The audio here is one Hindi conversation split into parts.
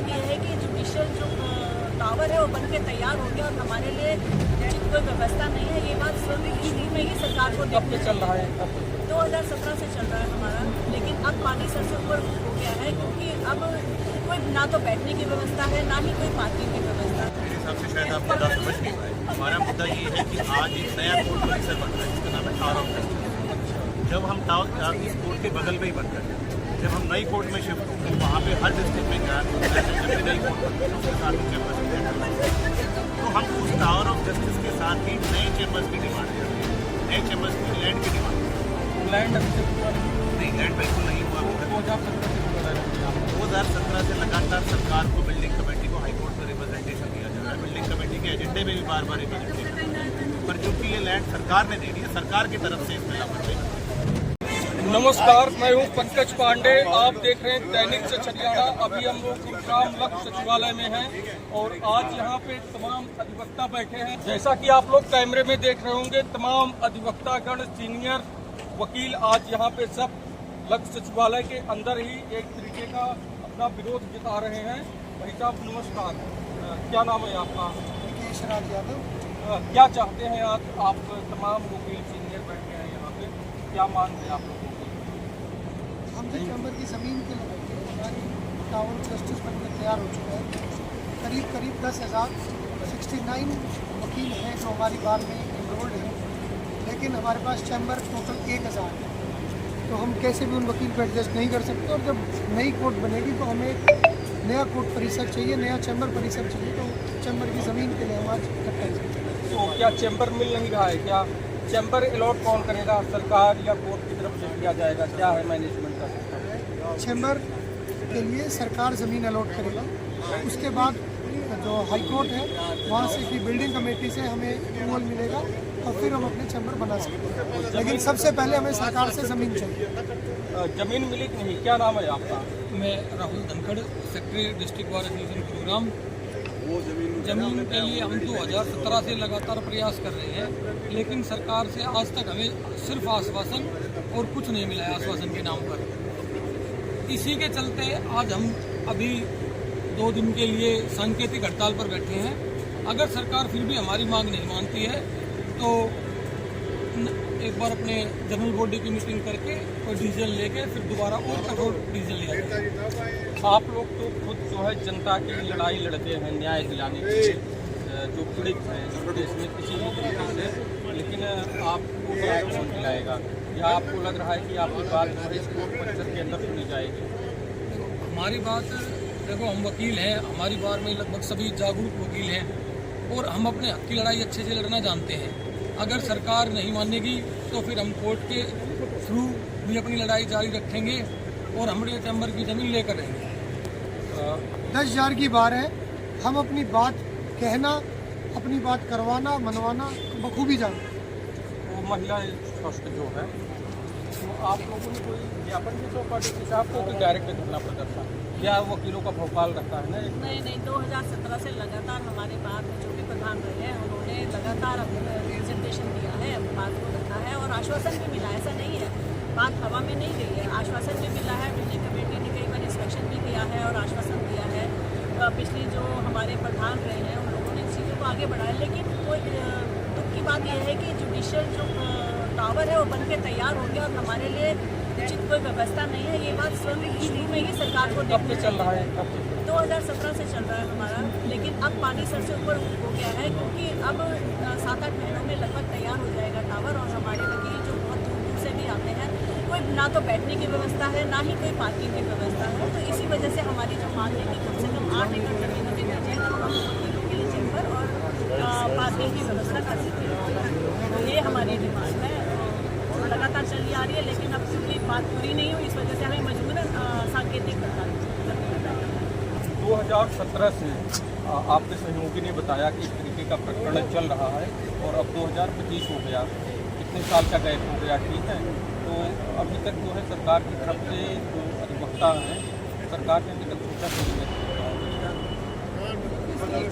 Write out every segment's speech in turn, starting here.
यह है कि जुडिशियल जो टावर है वो बन के तैयार हो गया और हमारे लिए कोई व्यवस्था नहीं है। ये बात शुरू में ही सरकार को देखना चल रहा है 2017 से चल रहा है हमारा, लेकिन अब पानी सर से ऊपर हो गया है क्योंकि अब कोई ना तो बैठने की व्यवस्था है ना ही कोई पार्किंग की व्यवस्था है। मेरे हिसाब से शायद आप मुद्दा समझ नहीं पाए। हमारा मुद्दा ये है कि आज एक नया कोर्ट परिसर बन रहा है जिसका नाम है टावर ऑफ जस्टिस। जब हम टावर इस कोर्ट के बगल में ही बन रहे हैं, जब हम नई कोर्ट में शिफ्ट होंगे वहाँ पे हर डिस्ट्रिक्ट में क्या जब भी नई कोर्ट बनती है उसके साथ में चैम्बर्स, तो हम उस टावर ऑफ जस्टिस के साथ ही नए चैम्बर्स की डिमांड करते हैं। नए चैम्बर्स की लैंड की डिमांड लैंड नहीं, लैंड बिल्कुल नहीं हुआ। 2017 से लगातार सरकार को बिल्डिंग कमेटी को हाईकोर्ट में रिप्रेजेंटेशन दिया जा रहा है। बिल्डिंग कमेटी के एजेंडे में भी बार बार रिप्रेजेंटेशन, पर चूंकि ये लैंड सरकार ने दे दी है, सरकार की तरफ से इसमें लापरवाही। नमस्कार, मैं हूं पंकज पांडे। आप देख रहे हैं दैनिक सच हरियाणा। अभी हम लोग गुरुग्राम लक्ष्य सचिवालय में हैं और आज यहां पे तमाम अधिवक्ता बैठे हैं। जैसा कि आप लोग कैमरे में देख रहे होंगे, तमाम अधिवक्तागण, सीनियर वकील आज यहां पे सब लक्ष्य सचिवालय के अंदर ही एक तरीके का अपना विरोध जता रहे हैं। भाई साहब नमस्कार, क्या नाम है आपका? केशराज यादव। क्या चाहते हैं आप तमाम वकील सीनियर बैठे हैं यहाँ पे, क्या मांग है आप लोगों की? हम जो चैम्बर की ज़मीन के लिए हमारी टावर जस्टिस बनकर तैयार हो चुका है। करीब 10,069 वकील हैं जो हमारी बार में एनरोल्ड हैं, लेकिन हमारे पास चैम्बर टोटल 1,000 है, तो हम कैसे भी उन वकील को एडजस्ट नहीं कर सकते। और जब नई कोर्ट बनेगी तो हमें नया कोर्ट परिसर चाहिए, नया चैम्बर परिसर चाहिए, तो चैम्बर की ज़मीन के लिए हम आज इकट्ठा हैं। तो क्या चैम्बर मिल नहीं रहा है? क्या चैम्बर अलॉट कौन करेगा, सरकार या कोर्ट की तरफ से किया जाएगा? क्या है मैनेजमेंट का सिस्टम? चैम्बर के लिए सरकार ज़मीन अलॉट करेगा, उसके बाद जो हाई कोर्ट है वहाँ से की बिल्डिंग कमेटी से हमें अप्रूवल मिलेगा और फिर हम अपने चैम्बर बना सकते हैं। लेकिन सबसे पहले हमें सरकार से ज़मीन चाहिए। जमीन मिली कि नहीं? क्या नाम है आपका? मैं Rahul Dhankhar, secretary district bar association Gurugram. जमीन के लिए हम 2017 से लगातार प्रयास कर रहे हैं, लेकिन सरकार से आज तक हमें सिर्फ आश्वासन और कुछ नहीं मिला है आश्वासन के नाम पर। इसी के चलते आज हम अभी 2 दिन के लिए सांकेतिक हड़ताल पर बैठे हैं। अगर सरकार फिर भी हमारी मांग नहीं मानती है तो एक बार अपने जनरल बॉडी की मीटिंग करके कोई डिसीजन लेके फिर दोबारा और कठोर डिसीजन लिया जाएगा। आप लोग तो खुद जो है जनता की लड़ाई लड़ते हैं न्याय दिलाने के लिए, जो पीड़ित हैं जो देश में किसी भी तरीके से, लेकिन आपको कौन दिलाएगा? या आपको लग रहा है कि आपकी बात इस कोर्ट परिसर के अंदर सुनी जाएगी? हमारी बात देखो, हम वकील हैं, हमारी बार में लगभग सभी जागरूक वकील हैं और हम अपने हक की लड़ाई अच्छे से लड़ना जानते हैं। अगर सरकार नहीं मानेगी तो फिर हम कोर्ट के थ्रू भी अपनी लड़ाई जारी रखेंगे और हमारे चैम्बर की ज़मीन लेकर रहेंगे। 10,000 की बार है, हम अपनी बात कहना, अपनी बात करवाना, मनवाना बखूबी जानते हैं। वो महिला ट्रस्ट जो है, तो आप लोगों ने कोई ज्ञापन भी सौंपा डी साहब को कि डायरेक्ट धरना प्रदर्शन या वकीलों का भोपाल रहता है ना? नहीं, 2017 से लगातार हमारे बार में जो भी प्रधान रहे हैं उन्होंने लगातार रिप्रेजेंटेशन दिया है, बात को रखा है और आश्वासन भी मिला, ऐसा नहीं है बात हवा में नहीं गई है। आश्वासन भी मिला है, बिल्डिंग कमेटी ने कई बार इंस्पेक्शन भी किया है और आश्वासन दिया है। पिछली जो हमारे प्रधान रहे हैं उन लोगों ने चीज़ों को आगे बढ़ाया, लेकिन कोई दुख की बात यह है कि जुडिशियल जो टावर है वो बन के तैयार हो गया और हमारे लिए उचित कोई व्यवस्था नहीं है। ये बात शुरू में ही सरकार को देखना चल रहा है 2017 से चल रहा है हमारा, लेकिन अब पानी सर से ऊपर हो गया है क्योंकि अब 7-8 महीनों में लगभग तैयार हो जाएगा टावर और हमारे वकील जो बहुत दूर दूर से भी आते हैं, कोई ना तो बैठने की व्यवस्था है ना ही कोई पार्किंग की व्यवस्था है। तो इसी वजह से हमारी जो मांग है कि कम से कम 8 एकड़ जमीन हमें मिल जाए तो हम वकीलों के लिए चैम्बर और पार्किंग की व्यवस्था कर सकते हैं। तो ये हमारी डिमांड है, लगातार चली आ रही है, लेकिन अब क्योंकि बात पूरी नहीं हुई इस वजह से हमें मजबूरन सांकेतिक हड़ताल करना है। 2017 से आपके सहयोगी ने बताया कि इस तरीके का प्रकरण चल रहा है और अब 2025 हो गया, इतने साल का गैप हो गया, ठीक है। तो अभी तक जो है सरकार की तरफ से जो अधिवक्ता हैं, सरकार ने अभी तक सोचा नहीं है।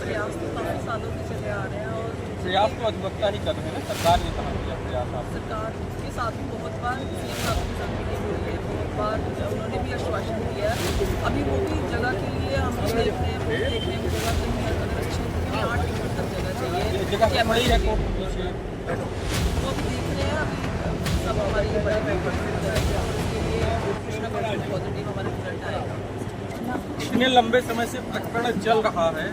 प्रयास तो काफ़ी सालों से चले आ रहे हैं और प्रयास तो अधिवक्ता ही कर रहे हैं, सरकार ने कहा किया प्रयास? आप सरकार के साथ भी बहुत बार सीएम साहब के साथ मीटिंग हुई है, बहुत बार उन्होंने भी आश्वासन दिया है। अभी वो भी जगह के लिए हमने अपने जगह पड़ी है कोर्ट के पीछे। वो भी देख रहे हैं अभी सब हमारी बड़ी पॉजिटिव हमारे रिजल्ट आएगा। इतने लंबे समय से प्रकरण चल रहा है,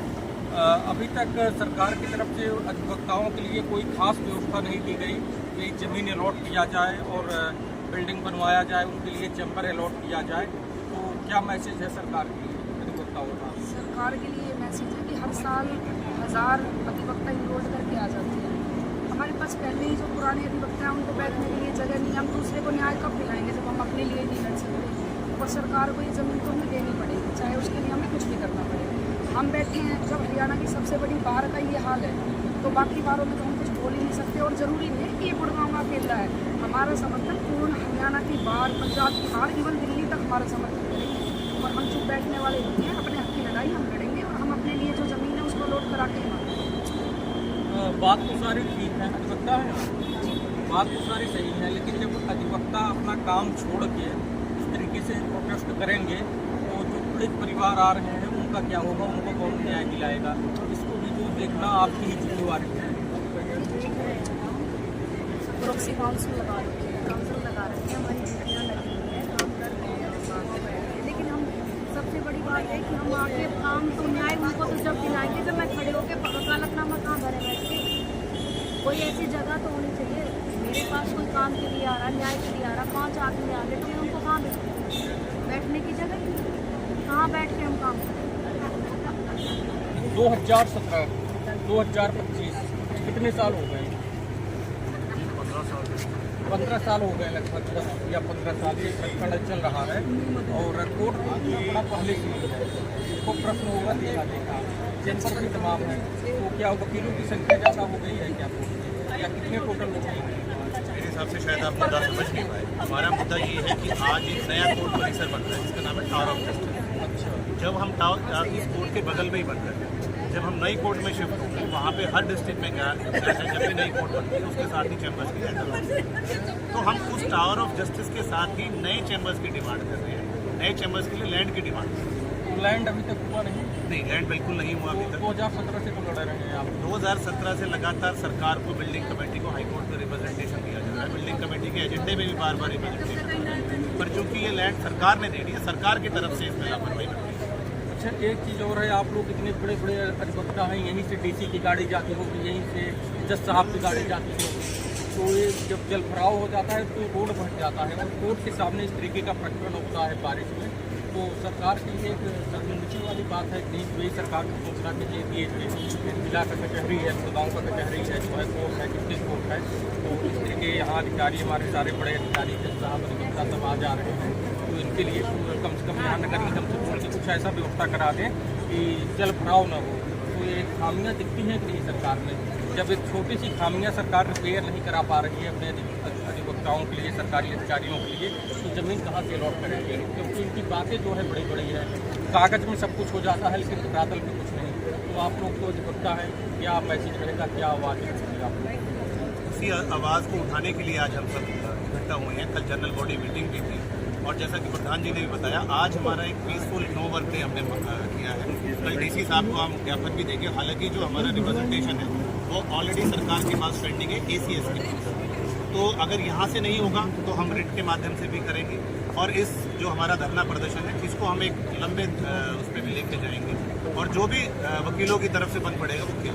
अभी तक सरकार की तरफ से अधिवक्ताओं के लिए कोई खास व्यवस्था नहीं की गई कि जमीन अलॉट किया जाए और बिल्डिंग बनवाया जाए, उनके लिए चैम्बर अलॉट किया जाए। तो क्या मैसेज है सरकार के लिए अधिवक्ताओं का? सरकार के लिए मैसेज है कि हर साल 1000 अधिवक्ता इनरोल करके आ जाते हैं। हमारे पास पहले ही जो पुराने अधिवक्ता हैं उनको बैठने के लिए जगह नहीं। हम दूसरे को न्याय कब दिलाएंगे जब हम अपने लिए नहीं लड़ सकते। और सरकार को ये ज़मीन तो हमें देनी पड़ेगी, चाहे उसके लिए हमें कुछ भी करना पड़े। हम बैठे हैं, जब हरियाणा की सबसे बड़ी बार का ये हाल है तो बाकी बारों में तो हम कुछ बोल ही नहीं सकते। और ज़रूरी नहीं है कि ये गुड़गांव का अकेला है। हमारा समर्थन पूर्ण हरियाणा की बार, पंजाब की बार, इवन दिल्ली तक हमारा समर्थन करेंगे। और हम चुप बैठने वाले नहीं हैं, अपने हक की लड़ाई हम लड़ेंगे और हम अपने लिए जो ज़मीन है उसको लोड करा के मांगेंगे। बात तो सारी ठीक है, अधिवक्ता है, बात तो सारी सही है, लेकिन जब अधिवक्ता अपना काम छोड़ के इस तरीके से प्रोटेस्ट करेंगे तो जो पीड़ित परिवार आ रहे हैं उनका क्या होगा, उनको कौन न्याय दिलाएगा? इसको भी जो देखना आपकी ही जिम्मेवारी है। प्रोक्सी काउंसिल लगा रखी है, हमारी ड्यूटियाँ लगी हुई है, काम कर रहे हैं और बात कर रहे हैं। लेकिन हम सबसे बड़ी बात है कि हम आगे काम तो न्याय उनको तो जब दिलाएंगे जब मैं खड़े होकर वकालतनामा कहाँ भरे बैठ के। कोई ऐसी जगह तो होनी चाहिए, मेरे पास कोई काम के लिए आ रहा, न्याय के लिए आ रहा, 5 आदमी आ गए तो मैं उनको कहाँ बैठूँ? बैठने की जगह कहाँ बैठ के हम काम करें? 2017, 2025 कितने साल हो गए? 15 साल हो गए लगभग, 10 या 15 साल ये प्रकरण चल रहा है और कोर्ट बड़ा पहले से ही है। इसको प्रश्न होगा देखा चैम्बर भी तमाम है, तो क्या वकीलों की संख्या ज़्यादा हो गई है क्या कोर्ट में, या कितने टोटल वकील हैं? मेरे हिसाब से शायद आप मुद्दा समझ नहीं पाए। हमारा मुद्दा ये है कि आज एक नया कोर्ट परिसर बन रहा है जिसका नाम है टावर ऑफ जस्टिस। अच्छा, जब हम इस कोर्ट के बगल में ही बन रहे हैं, जब हम नई कोर्ट में शिफ्ट होंगे वहाँ पे हर डिस्ट्रिक्ट में क्या है, जब भी नई कोर्ट बनती है उसके साथ ही चैम्बर्स की एंटर होती है। तो हम उस टावर ऑफ जस्टिस के साथ ही नए चैम्बर्स की डिमांड कर रहे हैं, नए चैम्बर्स के लिए लैंड की डिमांड कर रहे हैं। लैंड अभी तक हुआ नहीं? नहीं, लैंड बिल्कुल नहीं हुआ अभी तक। 2017 से तो लड़ रहे हैं आप? 2017 से लगातार सरकार को, बिल्डिंग कमेटी को हाईकोर्ट में रिप्रेजेंटेशन दिया जा रहा है। बिल्डिंग कमेटी के एजेंडे में भी बार बार रिप्रेजेंटेशन, पर चूंकि ये लैंड सरकार ने दे दी है, सरकार की तरफ से इसमें लापरवाही बरती है। अच्छा, एक चीज़ और है, आप लोग इतने बड़े बड़े अधिवक्ता हैं, यहीं से डीसी की गाड़ी जाती होगी, यहीं से जज साहब की गाड़ी जाती होगी, तो ये जब जल भराव हो जाता है तो रोड भट जाता है और कोर्ट के सामने इस तरीके का प्रकरण होता है बारिश में, तो सरकार की एक शर्मिंदगी वाली बात है कि वही सरकार को सोचना चाहिए कि ये जिला का कचहरी है, गुड़गांव का कचहरी है, जो है कोर्ट है, डिस्ट्रिक्ट कोर्ट है, तो इस तरीके यहाँ अधिकारी, हमारे सारे बड़े अधिकारी जज साहब अधिवक्ता सब आ जा रहे हैं, तो इनके लिए कम से कम यहाँ नगर निगम से बोल के कुछ ऐसा व्यवस्था करा दें कि जल भराव न हो। तो ये खामियाँ दिखती हैं कि नहीं सरकार में, जब एक छोटी सी खामियाँ सरकार रिपेयर नहीं करा पा रही है अपने अधिवक्ताओं के लिए, सरकारी अधिकारियों के लिए, तो ज़मीन कहाँ से अलॉट करेंगे? क्योंकि इनकी बातें जो है बड़ी बड़ी है, कागज़ में सब कुछ हो जाता है लेकिन धरातल में कुछ नहीं। तो आप लोग तो अधिवक्ता है, क्या मैसेज रहेगा, क्या आवाज़ रहेगी आप लोग? उसी आवाज़ को उठाने के लिए आज हम सब इकट्ठा हुए हैं। कल जनरल बॉडी मीटिंग भी थी और जैसा कि प्रधान जी ने भी बताया, आज हमारा एक पीसफुल नो वर्क डे हमने किया है। कल डीसी साहब को हम ज्ञापन भी देंगे। हालांकि जो हमारा रिप्रेजेंटेशन है वो ऑलरेडी सरकार के पास पेंडिंग है ACS के पास, तो अगर यहाँ से नहीं होगा तो हम रिट के माध्यम से भी करेंगे और इस जो हमारा धरना प्रदर्शन है इसको हम एक लंबे उस पर भी लेके जाएंगे और जो भी वकीलों की तरफ से बन पड़ेगा वो किया।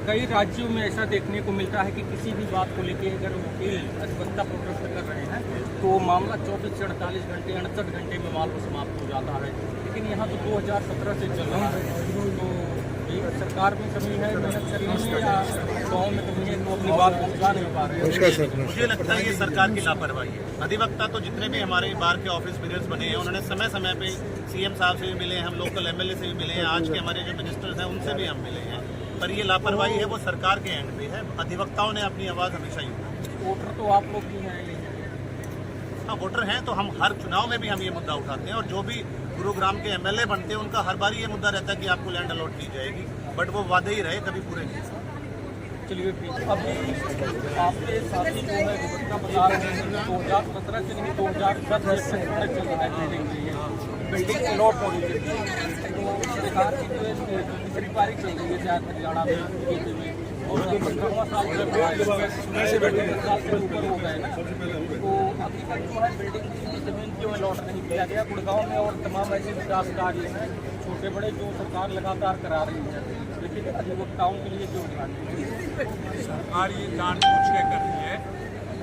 कई राज्यों में ऐसा देखने को मिलता है कि किसी भी बात को लेकर अगर वकील अधिवक्ता प्रोटेस्ट कर रहे हैं तो मामला 24 से 48 घंटे 68 घंटे में मामला समाप्त हो जाता है, लेकिन यहाँ तो 2017 से चल रहा है। तो सरकार में कमी है, मेहनत कर रही है, या गाँव में कमी है, तो अपनी बात पहुँचा नहीं पा रहे हैं? मुझे लगता है ये सरकार की लापरवाही है। अधिवक्ता तो जितने भी हमारे बार के ऑफिस पीरियड्स बने हैं उन्होंने समय समय पे CM साहब से भी मिले हैं, हम लोकल MLA से भी मिले हैं, आज के हमारे जो मिनिस्टर्स हैं उनसे भी हम मिले हैं, पर ये लापरवाही है वो सरकार के एंड पे है। अधिवक्ताओं ने अपनी आवाज़ हमेशा ही उठाई। वोटर तो आप लोग भी हैं, हाँ वोटर हैं, तो हम हर चुनाव में भी हम ये मुद्दा उठाते हैं और जो भी गुरुग्राम के MLA बनते हैं उनका हर बार ये मुद्दा रहता है कि आपको लैंड अलॉट की जाएगी, बट वो वादे ही रहे, कभी पूरे नहीं। चलिए ठीक है। अभी आपके साथी जो है अधिवक्ता बता रहे हैं 2017 से नहीं 2010 से चल रहा है, बिल्डिंग अलॉट होनी चाहिए, तो सरकार की जो है दूसरी पारी चल रही है शायद हरियाणा में, और 15वां साल चल रहा है, से ऊपर हो गए ना, तो अभी तक जो है बिल्डिंग की जमीन क्यों अलॉट नहीं किया गया। गुड़गांव में और तमाम ऐसे विकास कार्य हैं छोटे बड़े जो सरकार लगातार करा रही है, लेकिन अधिवक्ताओं के लिए क्यों ध्यान नहीं। सरकार ये जानबूझ के कर रही है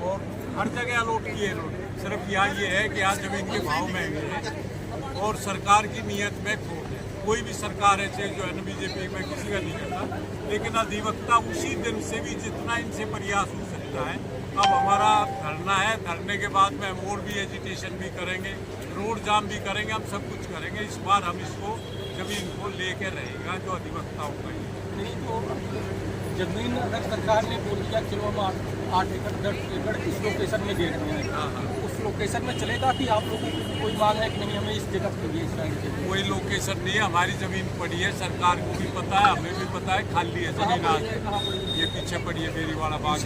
और हर जगह अलॉट किए रोड। सिर्फ यहाँ ये है कि यहाँ जमीन के भाव महंगे हैं और सरकार की नीयत में खोट है। कोई भी सरकार है चाहे जो है ना, बीजेपी में किसी का नहीं करता, लेकिन अधिवक्ता उसी दिन से भी जितना इनसे प्रयास हो सकता है। अब हमारा धरना है, धरने के बाद में हम और भी एजिटेशन भी करेंगे, रोड जाम भी करेंगे, हम सब कुछ करेंगे। इस बार हम इसको जमीन को लेकर रहेगा जो अधिवक्ताओं का ही। नहीं तो जमीन अगर सरकार ने बोल दिया चलो हम 8 एकड़ 10 एकड़ इस लोकेशन में दे रहे हैं, उस लोकेशन में चलेगा कि आप लोगों की कोई मांग है कि नहीं हमें इस जगह पर इस टाइम से कोई लोकेशन नहीं है, हमारी जमीन पड़ी है, सरकार को भी पता है, हमें भी पता है, खाली है जमीन। आज ये पीछे पड़ी है बेरीवाड़ा बाग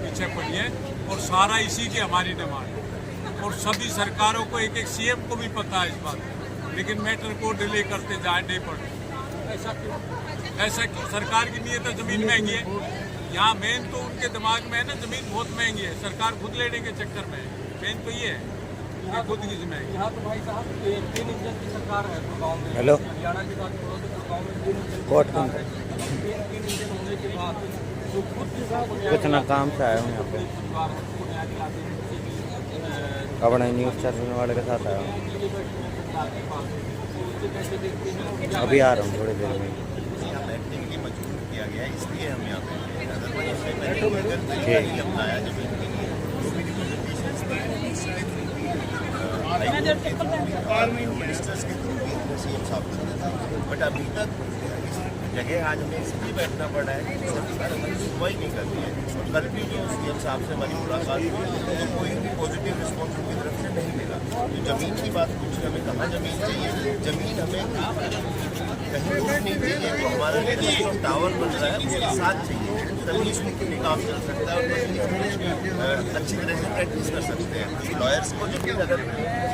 पीछे पड़ी है और सारा इसी की हमारी डिमांड है। और सभी सरकारों को एक सीएम को भी पता है इस बात, लेकिन मैटर को डिले करते जाए नहीं पड़े। ऐसा क्यों? ऐसा क्यों? सरकार की नीयत है जमीन महंगी है। यहाँ मेन तो उनके दिमाग में है ना, जमीन बहुत महंगी है, सरकार खुद लेने के चक्कर में है। मेन तो ये है कि खुद की जमीन। यहाँ तो भाई साहब 3 इंजन की सरकार है गुड़गांव में। हेलो। हरियाणा की बात करो तो गुड़गांव में 3 इंजन की कोर्ट सरकार है। 3 इंजन होने के बाद जो खुद कितना काम से आया हूँ यहाँ पे, अपने न्यूज़ चैनल वाले के साथ आया हूँ, अभी आ रहा हूँ थोड़ी देर में। यहाँ बैठने के लिए मजबूर किया गया है, इसलिए हम यहाँ पे अदरवाइज अपनाया जमीन के लिए जो भी रिप्रेजेंटेशंस थे मिनिस्टर्स के थ्रू भी सीएम साहब करते थे, बट अभी तक जगह आज हमें इसलिए बैठना पड़ा है कि सरकार हमारी सुनवाई नहीं करती है। और कल भी जो सीएम साहब से हमारी मुलाकात हुई तो कोई भी पॉजिटिव रिस्पॉन्स उनकी तरफ से नहीं मिला। तो जमीन की बात पूछी, हमें कहाँ जमीन चाहिए? जमीन हमें कहीं दूर नहीं चाहिए, तो हमारा जो टावर बन रहा है उसके साथ चाहिए, तभी इसमें काम चल सकता है और तभी अच्छी तरह से प्रैक्टिस कर सकते हैं। लॉयर्स को जमीन अगर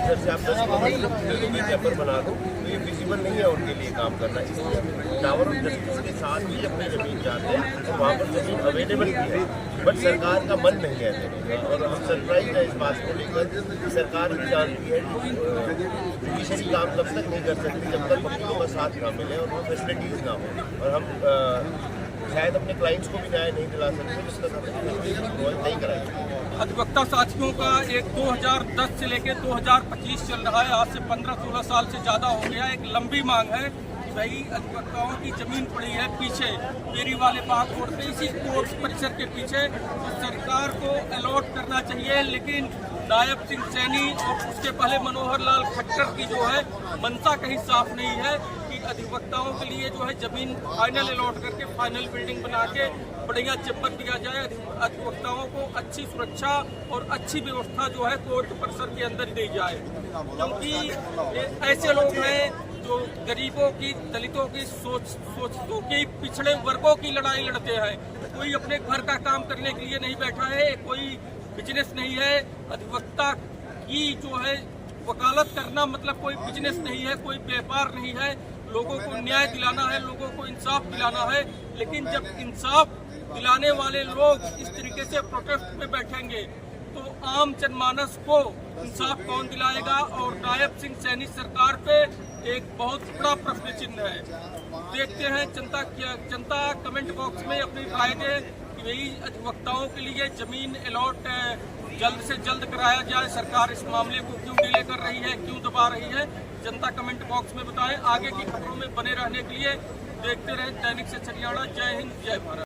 जैसे आप 10 पेपर बना दो तो ये विजिबल नहीं है उनके लिए काम करना, इसलिए टावर ऑफ जस्टिस के साथ ही अपनी जमीन जाते हैं तो वहाँ पर जमीन अवेलेबल भी है, बट सरकार का मन नहीं है देने का। और हम सरप्राइज है इस बात को लेकर कि सरकार भी जानती है जुडिशरी काम तब तक नहीं कर सकती जब तक वकीलों का साथ ना मिले और वो फैसिलिटीज़ ना हो। और हम शायद अपने क्लाइंट्स को भी न्याय नहीं दिला सकते जिस तक हम नहीं कराएंगे। अधिवक्ता साथियों का एक 2010 से लेकर 2025 चल रहा है, आज से 15-16 साल से ज़्यादा हो गया। एक लंबी मांग है कि भाई अधिवक्ताओं की जमीन पड़ी है पीछे बेरी वाले बाग रोड पे, इसी कोर्ट परिसर के पीछे, तो सरकार को अलॉट करना चाहिए। लेकिन नायब सिंह सैनी और उसके पहले मनोहर लाल खट्टर की जो है मंशा कहीं साफ नहीं है कि अधिवक्ताओं के लिए जो है जमीन फाइनल अलॉट करके फाइनल बिल्डिंग बना के बढ़िया चैम्बर दिया जाए, अधिवक्ताओं को अच्छी सुरक्षा और अच्छी व्यवस्था जो है कोर्ट परिसर के अंदर दी जाए। क्योंकि ऐसे लोग हैं जो गरीबों की, दलितों की, सोचतों की, पिछड़े वर्गों की लड़ाई लड़ते हैं। कोई अपने घर का काम करने के लिए नहीं बैठा है, कोई बिजनेस नहीं है। अधिवक्ता की जो है वकालत करना मतलब कोई बिजनेस नहीं है, कोई व्यापार नहीं है। लोगों को न्याय दिलाना है, लोगों को इंसाफ दिलाना है। लेकिन जब इंसाफ दिलाने वाले लोग इस तरीके से प्रोटेस्ट में बैठेंगे तो आम जनमानस को इंसाफ कौन दिलाएगा? और नायब सिंह सैनी सरकार पे एक बहुत बड़ा प्रश्न चिन्ह है। देखते हैं जनता कमेंट बॉक्स में अपनी राय दे कि भाई अधिवक्ताओं के लिए जमीन अलॉट जल्द से जल्द कराया जाए। सरकार इस मामले को क्यों डिले कर रही है, क्यों दबा रही है? जनता कमेंट बॉक्स में बताएं। आगे की खबरों में बने रहने के लिए देखते रहें दैनिक सच हरियाणा। जय हिंद, जय भारत।